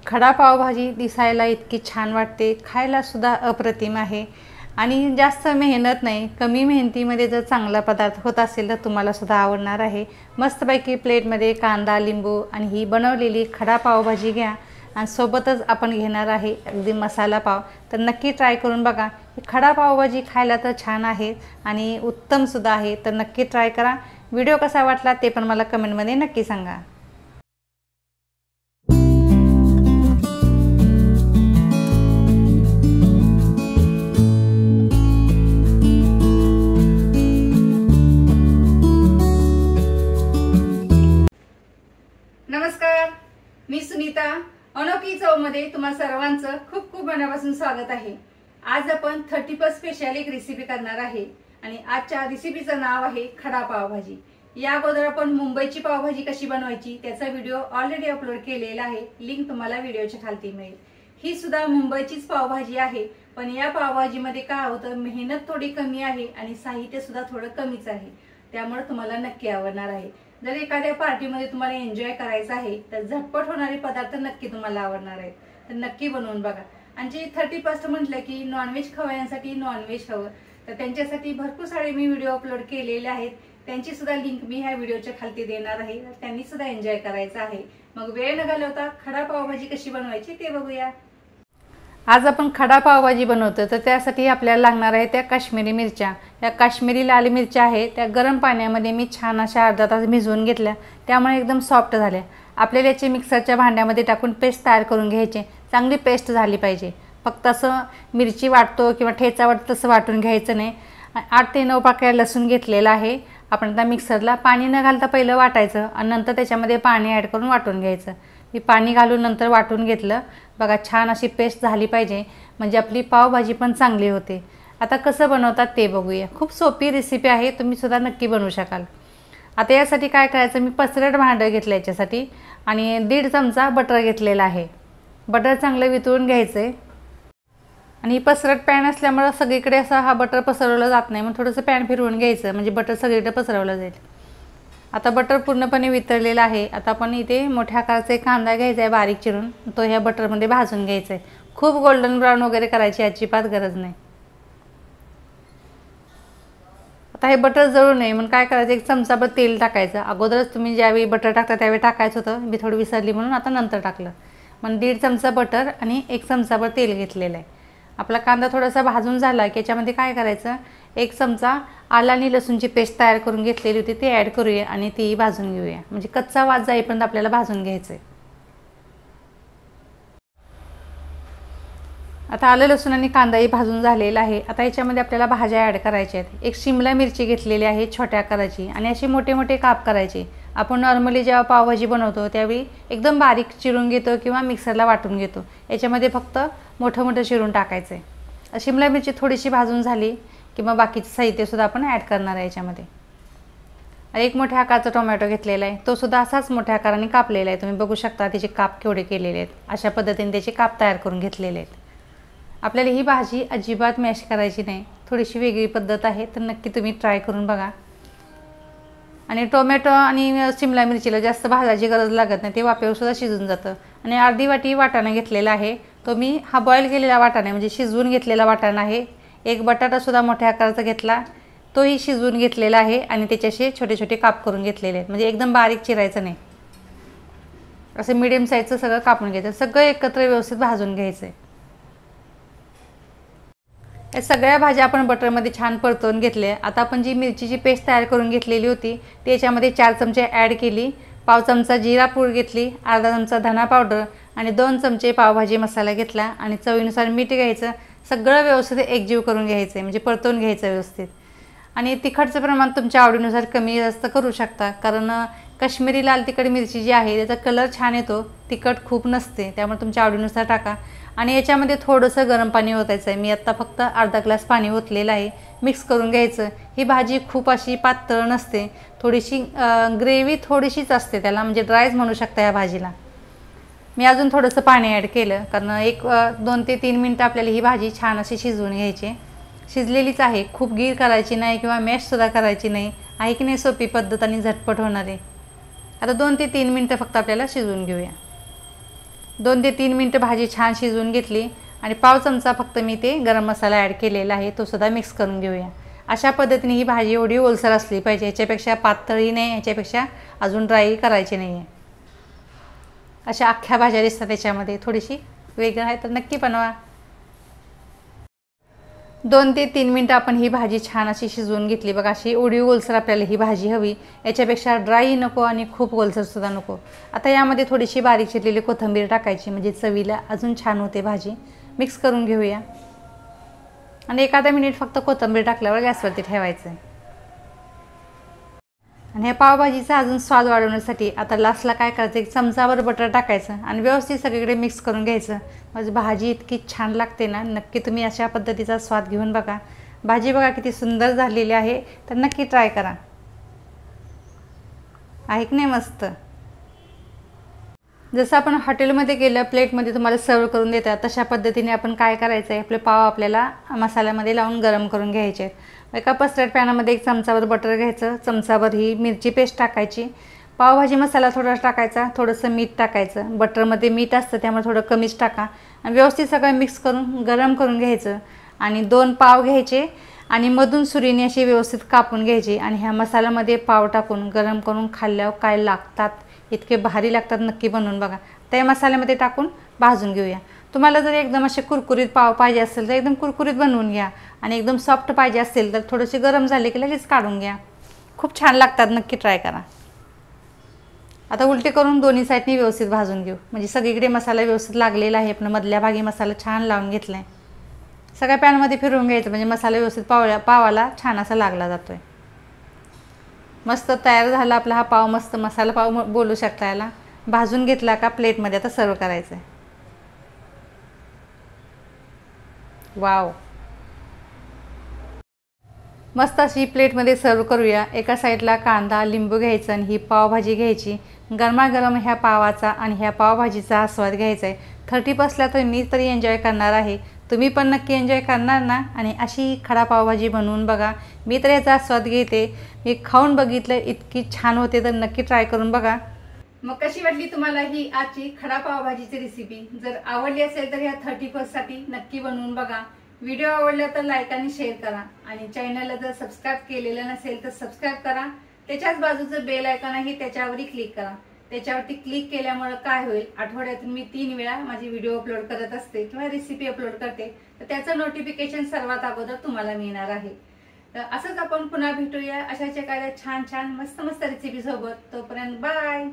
खडा पावभाजी दिसायला इतकी छान वाटते, खायला सुद्धा अप्रतिम आहे आणि जास्त मेहनत नाही, कमी मेहनतीमध्ये जर चांगला पदार्थ होत असेल तर तुम्हाला सुद्धा आवडणार आहे। मस्तपैकी प्लेटमध्ये कांदा, लिंबू आणि ही बनवलेली खडा पावभाजी घ्या आणि सोबतच आपण घेणार आहे अगदी मसाला पाव। तर नक्की ट्राय करून बघा। खडा पावभाजी खायला तर छान आहे आणि उत्तम सुद्धा आहे, तर नक्की ट्राय करा। व्हिडिओ कसा वाटला ते पण मला कमेंटमध्ये नक्की सांगा। नमस्कार, मी सुनीता। अनोखी चवमध्ये तुम्हा सर्वांचं खूप खूप मनापासून स्वागत आहे। आज आपण 31 स्पेशल एक रेसिपी करणार आहे आणि आजच्या रेसिपीचं नाव आहे खडा पावभाजी। या अगोदर आपण मुंबईची पावभाजी कशी बनवायची त्याचा व्हिडिओ ऑलरेडी अपलोड केलेला आहे, लिंक तुम्हाला व्हिडिओच्या खाली मिळेल। ही सुद्धा मुंबईचीच पावभाजी आहे, पण या पावभाजीमध्ये काय होतं, मेहनत थोडी कमी आहे आणि साहित्य सुद्धा थोडं कमीच आहे, त्यामुळे तुम्हाला नक्की आवडणार आहे। जर एखाद्या पार्टीमध्ये तुम्हाला एन्जॉय करायचं आहे तर झटपट होणारे पदार्थ नक्की तुम्हाला आवडणार आहेत, तर नक्की बनवून बघा। आणि जे 31 म्हटलं की नॉनव्हेज खवयांसाठी नॉनव्हेज हवं तर त्यांच्यासाठी भरपूर सारे मी व्हिडिओ अपलोड केलेले आहेत, त्यांची सुद्धा लिंक मी ह्या व्हिडिओच्या खाली देणार आहे, त्यांनी सुद्धा एन्जॉय करायचं आहे। मग वेळ न घालवता खडा पावभाजी कशी बनवायची ते बघूया। आज आपण खडा पावभाजी बनवतो, तर त्यासाठी आपल्याला लागणार आहे त्या काश्मीरी मिरच्या। या काश्मीरी लाल मिरच्या आहेत, त्या गरम पाण्यामध्ये मी छान अशा अर्धा तास भिजवून घेतल्या, त्यामुळे एकदम सॉफ्ट झाल्या। आपल्याला याची मिक्सरच्या भांड्यामध्ये टाकून पेस्ट तयार करून घ्यायची, चांगली पेस्ट झाली पाहिजे। फक्त असं मिरची वाटतो किंवा ठेचा वाटतो तसं वाटून घ्यायचं नाही। 8 ते 9 पाकळ्या लसूण घेतलेला आहे, आपण आता मिक्सरला पाणी न घालता पहिलं वाटायचं आणि नंतर त्याच्यामध्ये पाणी ॲड करून वाटून घ्यायचं। मी पाणी घालून नंतर वाटून घेतलं, बघा छान अशी पेस्ट झाली पाहिजे, म्हणजे आपली पावभाजी पण चांगली होते। आता कसं बनवतात ते बघूया। खूप सोपी रेसिपी आहे, तुम्ही सुद्धा नक्की बनवू शकाल। आता यासाठी काय करायचं, मी पसरट भांडं घेतलं याच्यासाठी आणि 1.5 चमचा बटर घेतलेला आहे। बटर चांगलं वितळून घ्यायचं आहे आणि पसरट पॅन असल्यामुळे सगळीकडे असा हा बटर पसरवला जात नाही, मग थोडंसं पॅन फिरवून घ्यायचं म्हणजे बटर सगळीकडे पसरवलं जाईल। आता बटर पूर्णपणे वितळलेलं आहे। आता आपण इथे मोठ्या आकाराचा कांदा घ्यायचा आहे बारीक चिरून, तो ह्या बटरमध्ये भाजून घ्यायचा आहे। खूप गोल्डन ब्राऊन वगैरे करायची अजिबात गरज नाही। आता हे बटर जळू नये म्हणून काय करायचं, 1 चमचाभर तेल टाकायचं। अगोदरच तुम्ही ज्यावेळी बटर टाकता त्यावेळी टाकायचं होतं, मी थोडी विसरली म्हणून आता नंतर टाकलं। मग 1.5 चमचा बटर आणि 1 चमचाभर तेल घेतलेलं आहे। आपला कांदा थोडासा भाजून झाला की याच्यामध्ये काय करायचं, 1 चमचा आलं आणि लसूणची पेस्ट तयार करून घेतलेली होती ती ॲड करूया आणि ती भाजून घेऊया, म्हणजे कच्चा वास जाईपर्यंत आपल्याला भाजून घ्यायचं आहे। आता आलं लसूण आणि कांदाही भाजून झालेला आहे। आता याच्यामध्ये आपल्याला भाज्या ॲड करायच्या आहेत। 1 शिमला मिरची घेतलेली आहे छोट्या आकाराची आणि अशी मोठे मोठे काप करायचे। आपण नॉर्मली जेव्हा पावभाजी बनवतो त्यावेळी एकदम बारीक चिरून घेतो किंवा मिक्सरला वाटून घेतो, याच्यामध्ये फक्त मोठं मोठं चिरून टाकायचं आहे। शिमला मिरची थोडीशी भाजून झाली किंवा बाकीचं साहित्यसुद्धा आपण ॲड करणार आहे याच्यामध्ये। 1 मोठ्या आकाराचा टोमॅटो घेतलेला आहे, तो सुद्धा असाच मोठ्या आकाराने कापलेला आहे। तुम्ही बघू शकता त्याचे काप केवढे केलेले आहेत, अशा पद्धतीने त्याचे काप तयार करून घेतलेले आहेत। आपल्याला ही भाजी अजिबात मॅश करायची नाही, थोडीशी वेगळी पद्धत आहे, तर नक्की तुम्ही ट्राय करून बघा। आणि टोमॅटो आणि शिमला मिरचीला जास्त भाजायची गरज लागत नाही, ते वाफेवर सुद्धा शिजून जातं। आणि अर्धी वाटी वाटाणा घेतलेला आहे, तो मी हा बॉईल केलेला वाटाणा म्हणजे शिजवून घेतलेला वाटाणा आहे। 1 बटाटा सुद्धा मोठ्या आकाराचा घेतला, तोही शिजवून घेतलेला आहे आणि त्याच्याशी छोटे छोटे काप करून घेतलेले आहेत, म्हणजे एकदम बारीक चिरायचं नाही, असं मीडियम साईजचं सगळं कापून घ्यायचं। सगळं एकत्र व्यवस्थित भाजून घ्यायचं आहे। या सगळ्या भाज्या आपण बटरमध्ये छान परतवून घेतल्या। आता आपण जी मिरचीची पेस्ट तयार करून घेतलेली होती ती याच्यामध्ये 4 चमचे ॲड केली, पाव चमचा जिरा पूड घेतली, अर्धा चमचा धना पावडर आणि 2 चमचे पावभाजी मसाला घेतला आणि चवीनुसार मीठ घ्यायचं। सगळं व्यवस्थित एकजीव करून घ्यायचं, म्हणजे परतवून घ्यायचं व्यवस्थित। आणि तिखटचं प्रमाण तुमच्या आवडीनुसार कमी जास्त करू शकता, कारण काश्मीरी लाल तिखट मिरची जी आहे त्याचा कलर छान येतो, तिखट खूप नसते, त्यामुळे तुमच्या आवडीनुसार टाका। आणि याच्यामध्ये थोडंसं गरम पाणी ओतायचं आहे, मी आत्ता फक्त अर्धा ग्लास पाणी ओतलेलं आहे, मिक्स करून घ्यायचं। ही भाजी खूप अशी पातळ नसते, थोडीशी ग्रेव्ही थोडीशीच असते त्याला, म्हणजे ड्रायच म्हणू शकता या भाजीला। मी अजून थोडंसं पाणी ॲड केलं, कारण 2 ते 3 मिनटं आपल्याला ही भाजी छान अशी शिजवून घ्यायची। शिजलेलीच आहे, खूप गीर करायची नाही किंवा मॅशसुद्धा करायची नाही, आहे की नाही सोपी पद्धत आणि झटपट होणार आहे। आता 2 ते 3 मिनटं फक्त आपल्याला शिजवून घेऊया। 2 ते 3 मिनटं झालेली आहे, आता आपण याच्यामध्ये 1 चमचा हळद घालूया, 1 चमचा लाल तिखट घालूया, 1 चमचा धना पावडर आणि 1 चमचा पावभाजी मसाला घालूया। 2 ते 3 मिनिटं भाजी छान शिजवून घेतली आणि पाव चमचा फक्त मी ते गरम मसाला ॲड केलेला आहे, तो सुद्धा मिक्स करून घेऊया। अशा पद्धतीने ही भाजी एवढी ओलसर असली पाहिजे, याच्यापेक्षा पातळी नाही, याच्यापेक्षा अजून ड्राय करायची नाही आहे। अशा अख्ख्या भाज्या दिसतात त्याच्यामध्ये, थोडीशी वेगळं आहे तर नक्की बनवा। 2 ते 3 मिनिटं आपण ही भाजी छान अशी शिजवून घेतली बघा। अशी एवढी ओलसर आपल्याला ही भाजी हवी, याच्यापेक्षा ड्राय नको आणि खूप ओलसर सुद्धा नको। आता यामध्ये थोडीशी बारीक चिरलेली कोथिंबीर टाकायची, म्हणजे चवीला अजून छान होते भाजी। मिक्स करून घेऊया आणि एखादा मिनिट फक्त कोथिंबीर टाकल्यावर गॅसवरती ठेवायचं आहे। आणि ह्या पावभाजीचा अजून स्वाद वाढवण्यासाठी आता लास्टला काय करायचं, एक चमचाभर बटर टाकायचं आणि व्यवस्थित सगळीकडे मिक्स करून घ्यायचं। म्हणजे भाजी इतकी छान लागते ना, नक्की तुम्ही अशा पद्धतीचा स्वाद घेऊन बघा। भाजी बघा किती सुंदर झालेली आहे, तर नक्की ट्राय करा। आहे की नाही मस्त? जसं आपण हॉटेलमध्ये गेलं प्लेटमध्ये तुम्हाला सर्व करून देतात, तशा पद्धतीने आपण काय करायचं आहे, आपले पाव आपल्याला मसाल्यामध्ये लावून गरम करून घ्यायचे। एका पसरट पॅनामध्ये 1 चमचाभर बटर घ्यायचं, चमचाभर ही मिरची पेस्ट टाकायची, पावभाजी मसाला थोडा टाकायचा, थोडंसं मीठ टाकायचं। बटरमध्ये मीठ असतं त्यामुळे थोडं कमीच टाका आणि व्यवस्थित सगळं मिक्स करून गरम करून घ्यायचं। आणि 2 पाव घ्यायचे आणि मधून सुरीने अशी व्यवस्थित कापून घ्यायची आणि ह्या मसाल्यामध्ये पाव टाकून गरम करून खाल्ल्यावर काय लागतात, इतके भारी लागतात, नक्की बनवून बघा। त्या मसाल्यामध्ये टाकून भाजून घेऊया। तुम्हाला जर एकदम असे कुरकुरीत पाव पाहिजे असेल तर एकदम कुरकुरीत बनवून घ्या आणि एकदम सॉफ्ट पाहिजे असेल तर थोडेसे गरम झाले की लगेच काढून घ्या, खूप छान लागतात, नक्की ट्राय करा। आता उलटे करून दोन्ही साईडनी व्यवस्थित भाजून घेऊ, म्हणजे सगळीकडे मसाला व्यवस्थित लागलेला आहे। आपण मधल्या भागी मसाला छान लावून घेतला आहे, सगळ्या पॅनमध्ये फिरवून घ्यायचं, म्हणजे मसाला व्यवस्थित पावाला छान असा लागला जातोय। मस्त तयार झाला आपला हा पाव, मस्त मसाला पाव बोलू शकता याला। भाजून घेतला का प्लेटमध्ये आता सर्व करायचं आहे। वाव, मस्त अशी प्लेटमध्ये सर्व करूया। एका साईडला कांदा लिंबू घ्यायचं आणि ही पावभाजी घ्यायची, गरमागरम ह्या पावाचा आणि ह्या पावभाजीचा आस्वाद घ्यायचा आहे। 30+ला तर मी तरी एन्जॉय करणार आहे, तुम्ही पण नक्की एन्जॉय करणार ना? आणि अशी खडा पावभाजी बनवून बघा, मी तर याचा आस्वाद घेते, मी खाऊन बघितलं, इतकी छान होते, तर नक्की ट्राय करून बघा। मग कशी वाटली तुम्हाला ही आजची खडा पावभाजीची रेसिपी? जर आवडली असेल तर ह्या 30+ साठी नक्की बनवून बघा। व्हिडिओ आवडला तर लाईक आणि शेअर करा आणि चॅनलला जर सबस्क्राईब केलेलं नसेल तर सबस्क्राईब करा। त्याच्याच बाजूचं बेल आयकॉन आहे त्याच्यावरही क्लिक करा। त्याच्यावरती क्लिक केल्यामुळे काय होईल, आठवड्यातून मी 3 वेळा माझी व्हिडिओ अपलोड करत असते किंवा रेसिपी अपलोड करते, तर त्याचं नोटिफिकेशन सर्वात अगोदर तुम्हाला मिळणार आहे। तर असंच आपण पुन्हा भेटूया अशाच एखाद्या छान छान मस्त मस्त रेसिपी सोबत। तोपर्यंत बाय।